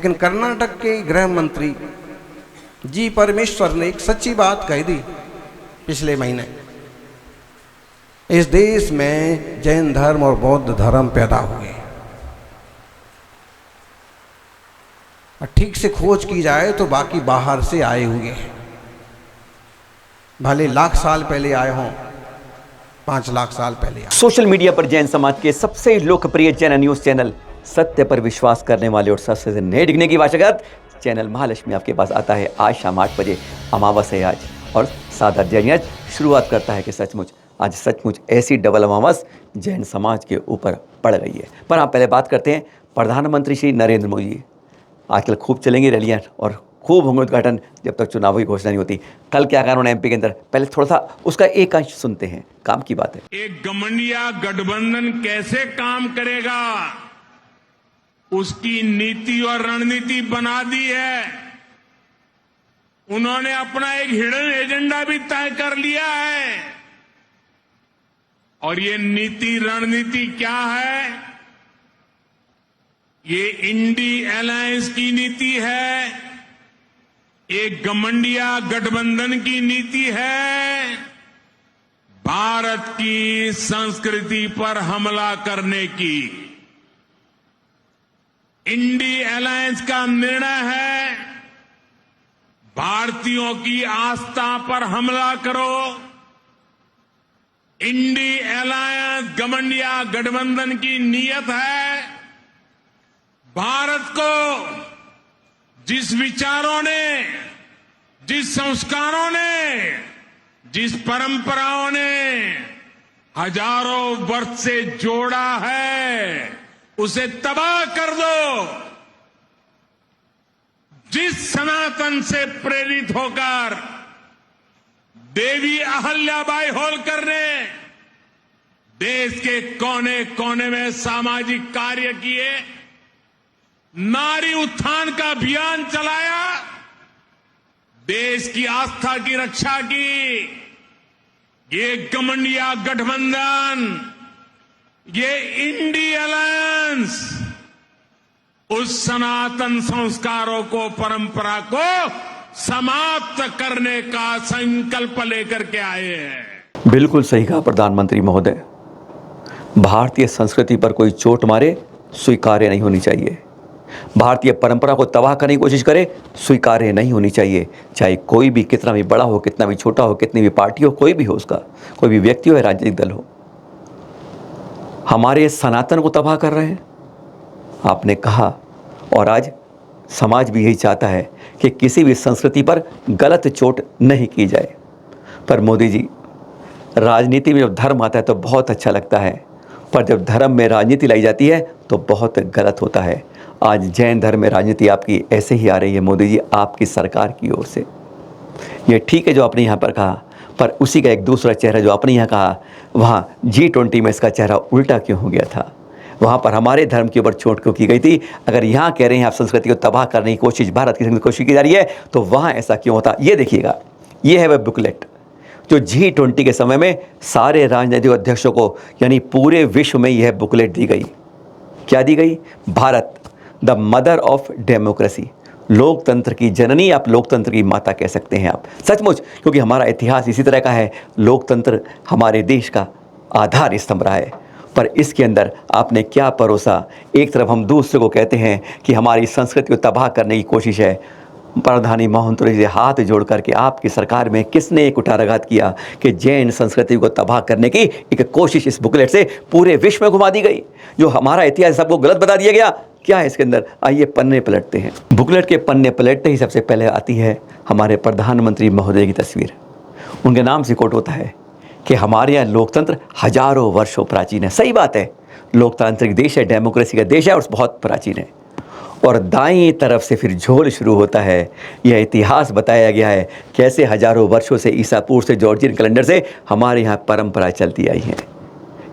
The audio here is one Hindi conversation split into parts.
लेकिन कर्नाटक के गृह मंत्री जी परमेश्वर ने एक सच्ची बात कह दी पिछले महीने। इस देश में जैन धर्म और बौद्ध धर्म पैदा हुए और ठीक से खोज की जाए तो बाकी बाहर से आए हुए हैं। भले लाख साल पहले आए हों, 5 लाख साल पहले आए। सोशल मीडिया पर जैन समाज के सबसे लोकप्रिय जैन न्यूज चैनल सत्य पर विश्वास करने वाले और सत्य से नहीं डिगने की वाशगत चैनल महालक्ष्मी आपके पास आता है आज शाम 8 बजे। अमावस है आज और साधा जैन आज शुरुआत करता है कि सचमुच ऐसी डबल अमावस जैन समाज के ऊपर पड़ गई है। पर आप पहले बात करते हैं प्रधानमंत्री श्री नरेंद्र मोदी जी। आजकल खूब चलेंगी रैलियाँ और खूब होंगे उद्घाटन जब तक चुनाव की घोषणा नहीं होती। कल क्या कारण एमपी के अंदर, पहले थोड़ा सा उसका एक अंश सुनते हैं, काम की बात है। एक गठबंधन गठबंधन कैसे काम करेगा उसकी नीति और रणनीति बना दी है। उन्होंने अपना एक हिडन एजेंडा भी तय कर लिया है और ये नीति रणनीति क्या है? ये इंडी अलायंस की नीति है, एक गठबंधन गठबंधन की नीति है, भारत की संस्कृति पर हमला करने की। इंडी अलायंस का निर्णय है भारतीयों की आस्था पर हमला करो। इंडी अलायंस गठबंधन की नीयत है भारत को जिस विचारों ने, जिस संस्कारों ने, जिस परंपराओं ने हजारों वर्ष से जोड़ा है उसे तबाह कर दो। जिस सनातन से प्रेरित होकर देवी अहल्याबाई होलकर ने देश के कोने कोने में सामाजिक कार्य किए, नारी उत्थान का अभियान चलाया, देश की आस्था की रक्षा की, ये गठबंधन गठबंधन, ये इंडी अलायंस उस सनातन संस्कारों को, परंपरा को समाप्त करने का संकल्प लेकर के आए हैं। बिल्कुल सही कहा प्रधानमंत्री महोदय। भारतीय संस्कृति पर कोई चोट मारे स्वीकार्य नहीं होनी चाहिए। भारतीय परंपरा को तबाह करने की कोशिश करे स्वीकार्य नहीं होनी चाहिए। चाहे कोई भी कितना भी बड़ा हो, कितना भी छोटा हो, कितनी भी पार्टी हो, कोई भी हो, उसका कोई भी व्यक्ति हो या राजनीतिक दल हो, हमारे सनातन को तबाह कर रहे हैं आपने कहा। और आज समाज भी यही चाहता है कि किसी भी संस्कृति पर गलत चोट नहीं की जाए। पर मोदी जी, राजनीति में जब धर्म आता है तो बहुत अच्छा लगता है, पर जब धर्म में राजनीति लाई जाती है तो बहुत गलत होता है। आज जैन धर्म में राजनीति आपकी ऐसे ही आ रही है मोदी जी, आपकी सरकार की ओर से। ये ठीक है जो आपने यहाँ पर कहा, पर उसी का एक दूसरा चेहरा जो आपने यहाँ कहा, वहाँ G20 में इसका चेहरा उल्टा क्यों हो गया था? वहाँ पर हमारे धर्म के ऊपर चोट क्यों की गई थी? अगर यहाँ कह रहे हैं आप संस्कृति को तबाह करने की कोशिश, भारत की संस्कृति कोशिश की जा रही है, तो वहाँ ऐसा क्यों होता? ये देखिएगा, ये है वह बुकलेट जो G20 के समय में सारे राजनीतिक अध्यक्षों को, यानी पूरे विश्व में यह बुकलेट दी गई। क्या दी गई? Bharat the mother of democracy, लोकतंत्र की जननी, आप लोकतंत्र की माता कह सकते हैं आप, सचमुच, क्योंकि हमारा इतिहास इसी तरह का है। लोकतंत्र हमारे देश का आधार स्तंभ रहा है। पर इसके अंदर आपने क्या परोसा? एक तरफ हम दूसरे को कहते हैं कि हमारी संस्कृति को तबाह करने की कोशिश है। प्रधानी मोहन से हाथ जोड़ करके आपकी सरकार में किसने एक कुठाराघात किया कि जैन संस्कृति को तबाह करने की एक कोशिश इस बुकलेट से पूरे विश्व में घुमा दी गई, जो हमारा इतिहास सबको गलत बता दिया गया। क्या है इसके अंदर? आइए पन्ने पलटते हैं। बुकलेट के पन्ने पलटते ही सबसे पहले आती है हमारे प्रधानमंत्री महोदय की तस्वीर। उनके नाम से कोट होता है कि हमारे यहाँ लोकतंत्र हजारों वर्षों प्राचीन है। सही बात है, लोकतांत्रिक देश है, डेमोक्रेसी का देश है और बहुत प्राचीन है। और दाईं तरफ से फिर झोल शुरू होता है। यह इतिहास बताया गया है कैसे हजारों वर्षों से, ईसा पूर्व से, जॉर्जियन कैलेंडर से हमारे यहाँ परंपरा चलती आई है।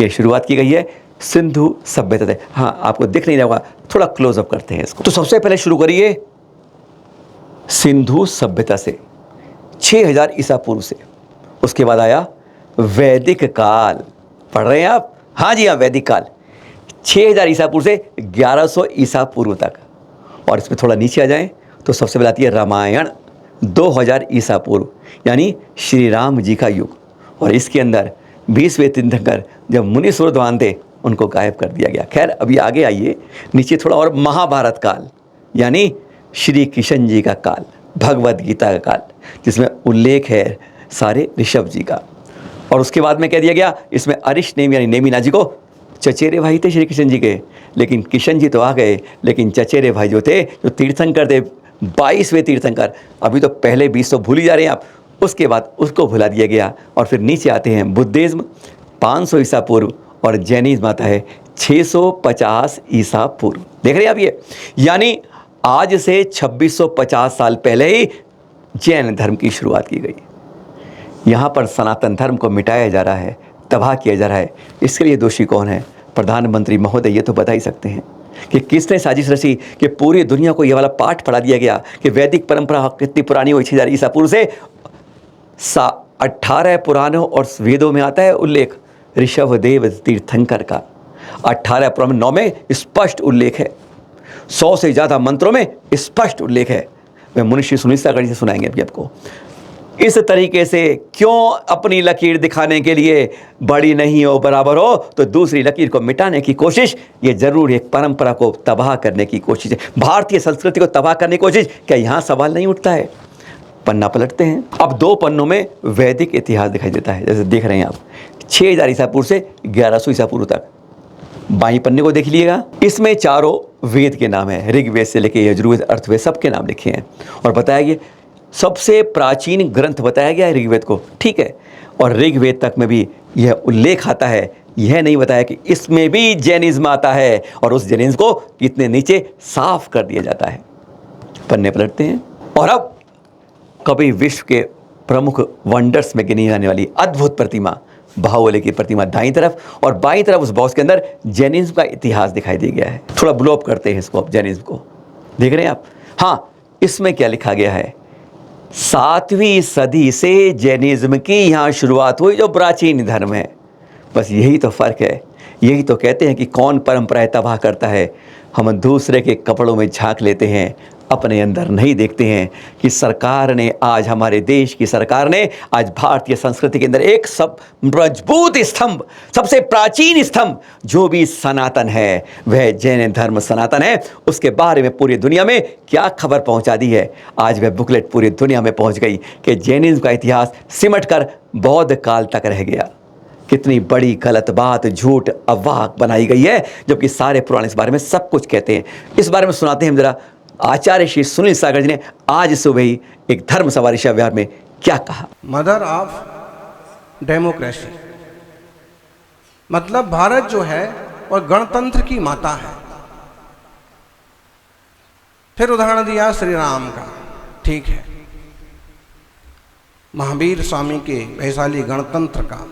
यह शुरुआत की गई है सिंधु सभ्यता से। हाँ, आपको दिख नहीं रहा होगा, थोड़ा क्लोजअप करते हैं इसको। तो सबसे पहले शुरू करिए सिंधु सभ्यता से, 6000 ईसा पूर्व से। उसके बाद आया वैदिक काल। पढ़ रहे हैं आप? हाँ जी हाँ, वैदिक काल 6000 ईसा पूर्व से 1100 ईसा पूर्व तक। और इसमें थोड़ा नीचे आ जाएं तो सबसे पहले आती है रामायण 2000 ईसा पूर्व, यानी श्री राम जी का युग। और इसके अंदर 20वें तीर्थंकर जब मुनि सूरध्वान थे उनको गायब कर दिया गया। खैर अभी आगे आइए नीचे थोड़ा और, महाभारत काल यानी श्री कृष्ण जी का काल, भगवद गीता का काल, जिसमें उल्लेख है सारे ऋषभ जी का। और उसके बाद में कह दिया गया इसमें अरिष्ट नेमि यानी नेमिनाथ जी को चचेरे भाई थे श्री कृष्ण जी के, लेकिन किशन जी तो आ गए, लेकिन चचेरे भाई जो थे, जो तीर्थंकर थे 22वें तीर्थंकर, अभी तो पहले 20 तो भूल ही जा रहे हैं आप, उसके बाद उसको भुला दिया गया। और फिर नीचे आते हैं बुद्धिज्म 500 ईसा पूर्व और जैनिज्म आता है 650 ईसा पूर्व। देख रहे हैं आप ये, यानी आज से 2650 साल पहले ही जैन धर्म की शुरुआत की गई। यहाँ पर सनातन धर्म को मिटाया जा रहा है, तबाह किया जा रहा है। इसके लिए दोषी कौन है? प्रधानमंत्री महोदय ये तो बता ही सकते हैं कि किसने साजिश रची कि पूरी दुनिया को ये वाला पाठ पढ़ा दिया गया कि वैदिक परंपरा कितनी पुरानी हुई, 6000 ईसा पूर्व से 18 पुराणों और वेदों में आता है उल्लेख ऋषभदेव तीर्थंकर का। 18 पुराण 9 में स्पष्ट उल्लेख है, 100 से ज़्यादा मंत्रों में स्पष्ट उल्लेख है। वे मनुष्य सुनिश्चित से सुनाएंगे अभी आपको। इस तरीके से क्यों अपनी लकीर दिखाने के लिए बड़ी नहीं हो बराबर हो तो दूसरी लकीर को मिटाने की कोशिश, ये जरूर एक परंपरा को तबाह करने की कोशिश है, भारतीय संस्कृति को तबाह करने की कोशिश। क्या यहाँ सवाल नहीं उठता है? पन्ना पलटते हैं, अब 2 पन्नों में वैदिक इतिहास दिखाई देता है, जैसे देख रहे हैं आप 6000 ईसा पूर्व से 1100 ईसा पूर्व तक। बाई पन्ने को देख लीजिएगा, इसमें चारों वेद के नाम है, ऋग्वेद से लेके यजुर्वेद, अर्थवेद, सबके नाम लिखे हैं और बताया गया सबसे प्राचीन ग्रंथ बताया गया है ऋग्वेद को, ठीक है। और ऋग्वेद तक में भी यह उल्लेख आता है, यह नहीं बताया कि इसमें भी जैनिज्म आता है और उस जैनिज्म को कितने नीचे साफ कर दिया जाता है। पन्ने पलटते हैं और अब कभी विश्व के प्रमुख वंडर्स में गिनी जाने वाली अद्भुत प्रतिमा बाहुबली की प्रतिमा दाईं तरफ और बाईं तरफ उस बॉक्स के अंदर जैनिज्म का इतिहास दिखाई दे गया है। थोड़ा ब्लो अप करते हैं इसको, अब जैनिज्म को देख रहे हैं आप। हाँ, इसमें क्या लिखा गया है? 7वीं सदी से जैनिज्म की यहाँ शुरुआत हुई, जो प्राचीन धर्म है। बस यही तो फ़र्क है, यही तो कहते हैं कि कौन परंपराएं तबाह करता है। हम दूसरे के कपड़ों में झांक लेते हैं, अपने अंदर नहीं देखते हैं कि सरकार ने आज, हमारे देश की सरकार ने आज भारतीय संस्कृति के अंदर एक सब मजबूत स्तंभ, सबसे प्राचीन स्तंभ जो भी सनातन है वह जैन धर्म सनातन है, उसके बारे में पूरी दुनिया में क्या खबर पहुंचा दी है। आज वह बुकलेट पूरी दुनिया में पहुंच गई कि जैनिज्म का इतिहास सिमट कर बौद्ध काल तक रह गया। कितनी बड़ी गलत बात, झूठ, अफवाह बनाई गई है, जबकि सारे पुराण इस बारे में सब कुछ कहते हैं। इस बारे में सुनाते हैं हम जरा आचार्य श्री सुनील सागर जी ने आज सुबह ही एक धर्म सवारी विहार में क्या कहा। मदर ऑफ डेमोक्रेसी, मतलब भारत जो है वह गणतंत्र की माता है। फिर उदाहरण दिया श्री राम का, ठीक है, महावीर स्वामी के वैशाली गणतंत्र का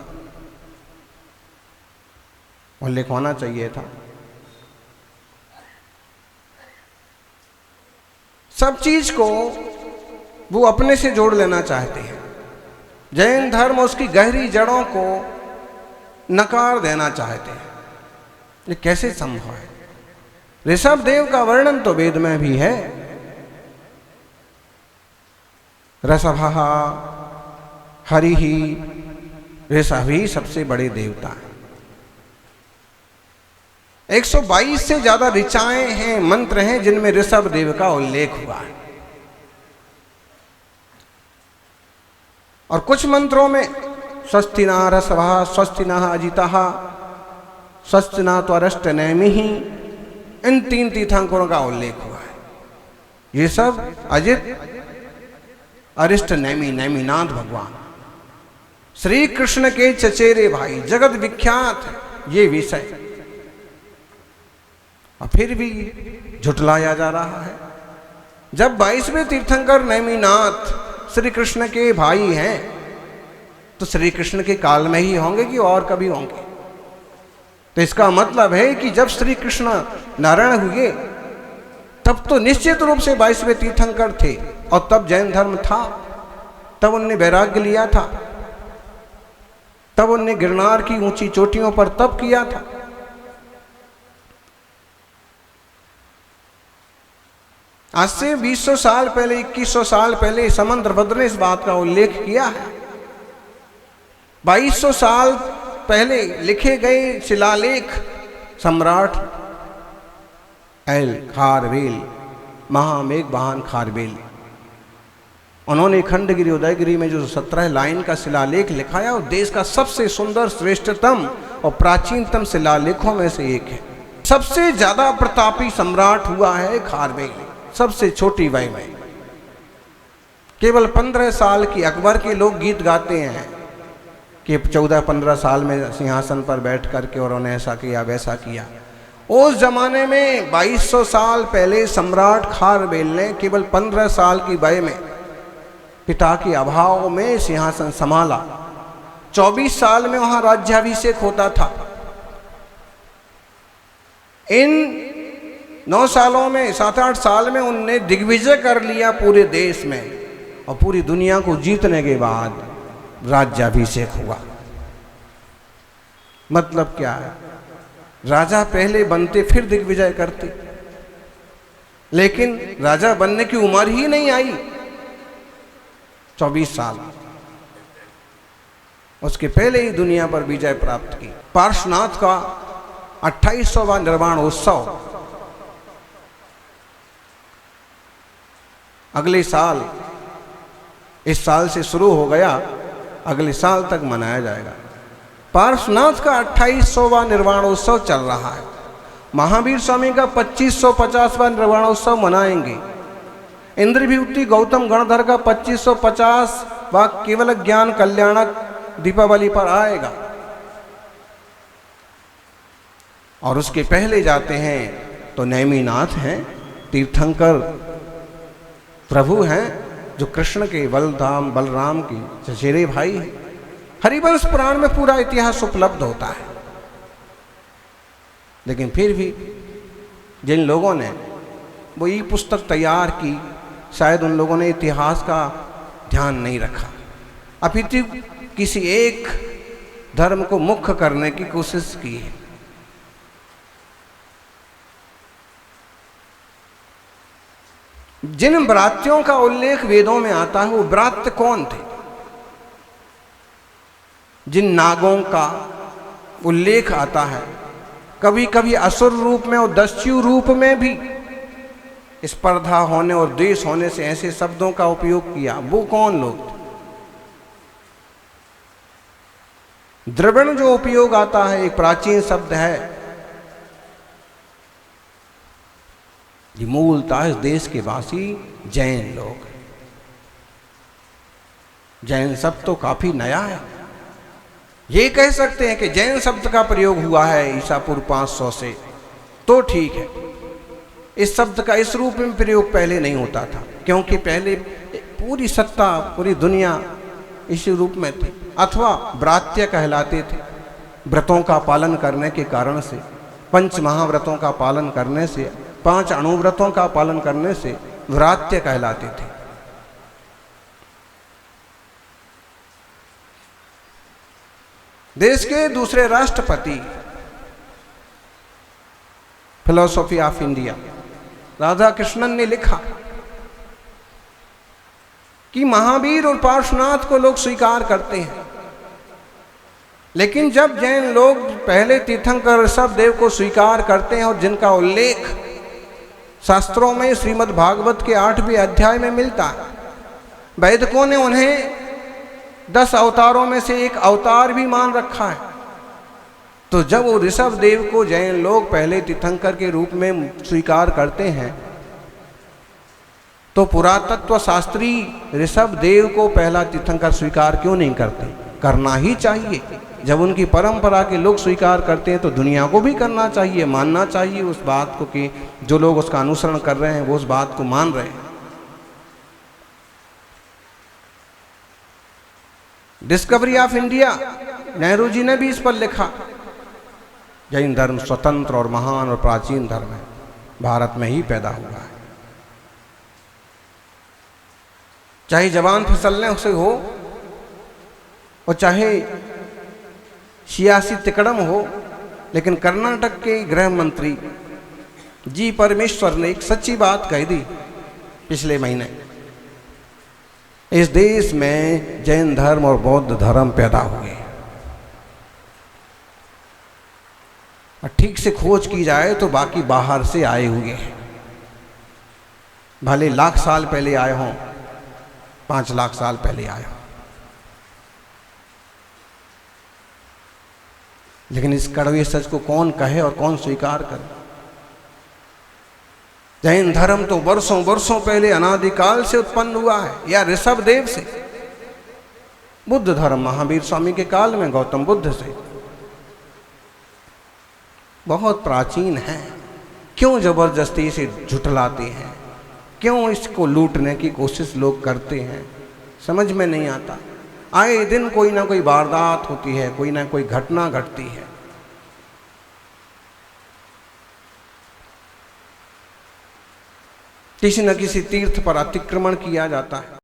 उल्लेख होना चाहिए था। सब चीज को वो अपने से जोड़ लेना चाहते हैं। जैन धर्म उसकी गहरी जड़ों को नकार देना चाहते हैं। ये कैसे संभव है? ऋषभ देव का वर्णन तो वेद में भी है, ऋषभः हरिः, ऋषभ ही सबसे बड़े देवता हैं। 122 से ज्यादा ऋचाएं हैं, मंत्र हैं जिनमें ऋषभ देव का उल्लेख हुआ है। और कुछ मंत्रों में स्वस्ति न ऋषभः, स्वस्ति न अजितः, स्वस्ति न त्वरष्ट नेमिः, इन 3 तीर्थंकरों का उल्लेख हुआ है। ये सब अजित, अरिष्ट, नेमि, नेमिनाथ भगवान श्री कृष्ण के चचेरे भाई, जगत विख्यात है ये विषय, और फिर भी झुटलाया जा रहा है। जब 22वें तीर्थंकर नेमिनाथ श्री कृष्ण के भाई हैं तो श्री कृष्ण के काल में ही होंगे कि और कभी होंगे? तो इसका मतलब है कि जब श्री कृष्ण नारायण हुए तब तो निश्चित रूप से 22वें तीर्थंकर थे, और तब जैन धर्म था, तब उनने वैराग्य लिया था, तब उनने गिरनार की ऊंची चोटियों पर तप किया था। आज से 200 साल पहले, 2100 साल पहले समंतभद्र ने इस बात का उल्लेख किया है। 2200 साल पहले लिखे गए शिलालेख सम्राट एल खारवेल, महामेघवाहन खारवेल, उन्होंने खंडगिरी उदयगिरी में जो 17 लाइन का शिलालेख लिखा है, वो देश का सबसे सुंदर, श्रेष्ठतम और प्राचीनतम शिलालेखों में से एक है। सबसे ज्यादा प्रतापी सम्राट हुआ है खारवेल, सबसे छोटी वय में। केवल 15 साल की अकबर के लोग गीत गाते हैं कि 14-15 साल में सिंहासन पर बैठ करके और उन्होंने ऐसा किया वैसा किया। उस जमाने में 2200 साल पहले सम्राट खारवेल ने केवल 15 साल की वय में पिता के अभाव में सिंहासन संभाला। 24 साल में वहां राज्याभिषेक होता था। इन 9 सालों में, 7-8 साल में उनने दिग्विजय कर लिया पूरे देश में, और पूरी दुनिया को जीतने के बाद राज्याभिषेक हुआ। मतलब क्या है? राजा पहले बनते फिर दिग्विजय करते, लेकिन राजा बनने की उम्र ही नहीं आई। 24 साल, उसके पहले ही दुनिया पर विजय प्राप्त की। पार्श्वनाथ का 28वां निर्वाण उत्सव अगले साल, इस साल से शुरू हो गया, अगले साल तक मनाया जाएगा। पार्श्वनाथ का 28वां निर्वाणोत्सव चल रहा है। महावीर स्वामी का 2550वां निर्वाणोत्सव मनाएंगे। इंद्रविभूति गौतम गणधर का 2550वां केवल ज्ञान कल्याणक दीपावली पर आएगा। और उसके पहले जाते हैं तो नेमिनाथ हैं, तीर्थंकर प्रभु हैं, जो कृष्ण के बलराम के चचेरे भाई हैं। हरिवंश पुराण में पूरा इतिहास उपलब्ध होता है। लेकिन फिर भी जिन लोगों ने वो ये पुस्तक तैयार की, शायद उन लोगों ने इतिहास का ध्यान नहीं रखा, अपितु किसी एक धर्म को मुख्य करने की कोशिश की है। जिन व्रात्यों का उल्लेख वेदों में आता है, वो व्रात्य कौन थे? जिन नागों का उल्लेख आता है, कभी कभी असुर रूप में और दस्यु रूप में भी स्पर्धा होने और द्वेष होने से ऐसे शब्दों का उपयोग किया, वो कौन लोग थे? द्रविड़ जो उपयोग आता है, एक प्राचीन शब्द है, ये मूलतः इस देश के वासी जैन लोग। जैन शब्द तो काफी नया है। ये कह सकते हैं कि जैन शब्द का प्रयोग हुआ है ईसा पूर्व 500 से, तो ठीक है। इस शब्द का इस रूप में प्रयोग पहले नहीं होता था, क्योंकि पहले पूरी सत्ता, पूरी दुनिया इसी रूप में थी, अथवा व्रात्य कहलाते थे। व्रतों का पालन करने के कारण से, 5 महाव्रतों का पालन करने से, 5 अणुव्रतों का पालन करने से व्रात्य कहलाते थे। देश के दूसरे राष्ट्रपति, philosophy of India, Radha Krishnan ने लिखा कि महावीर और पार्श्वनाथ को लोग स्वीकार करते हैं, लेकिन जब जैन लोग पहले तीर्थंकर ऋषभदेव को स्वीकार करते हैं, और जिनका उल्लेख शास्त्रों में श्रीमद् भागवत के 8वें अध्याय में मिलता है, वैदिकों ने उन्हें 10 अवतारों में से एक अवतार भी मान रखा है। तो जब वो ऋषभदेव को जैन लोग पहले तीर्थंकर के रूप में स्वीकार करते हैं, तो पुरातत्व शास्त्री ऋषभदेव को पहला तीर्थंकर स्वीकार क्यों नहीं करते? करना ही चाहिए। जब उनकी परंपरा के लोग स्वीकार करते हैं, तो दुनिया को भी करना चाहिए, मानना चाहिए उस बात को कि जो लोग उसका अनुसरण कर रहे हैं वो उस बात को मान रहे हैं। Discovery of India, Nehru ji ने भी इस पर लिखा, जैन धर्म स्वतंत्र और महान और प्राचीन धर्म है, भारत में ही पैदा हुआ है। चाहे जवान फिसलने से हो और चाहे सियासी तिकड़म हो, लेकिन कर्नाटक के गृह मंत्री जी परमेश्वर ने एक सच्ची बात कह दी पिछले महीने इस देश में जैन धर्म और बौद्ध धर्म पैदा हुए। और ठीक से खोज की जाए तो बाकी बाहर से आए हुए हैं। भले लाख साल पहले आए हों, 5 लाख साल पहले आए हों, लेकिन इस कड़वे सच को कौन कहे और कौन स्वीकार करे। जैन धर्म तो वर्षों वर्षों पहले अनादिकाल से उत्पन्न हुआ है, या ऋषभ देव से। बुद्ध धर्म महावीर स्वामी के काल में गौतम बुद्ध से। बहुत प्राचीन है। क्यों जबरदस्ती इसे झुठलाते हैं, क्यों इसको लूटने की कोशिश लोग करते हैं, समझ में नहीं आता। आए दिन कोई ना कोई वारदात होती है, कोई ना कोई घटना घटती है। किसी न किसी तीर्थ पर अतिक्रमण किया जाता है।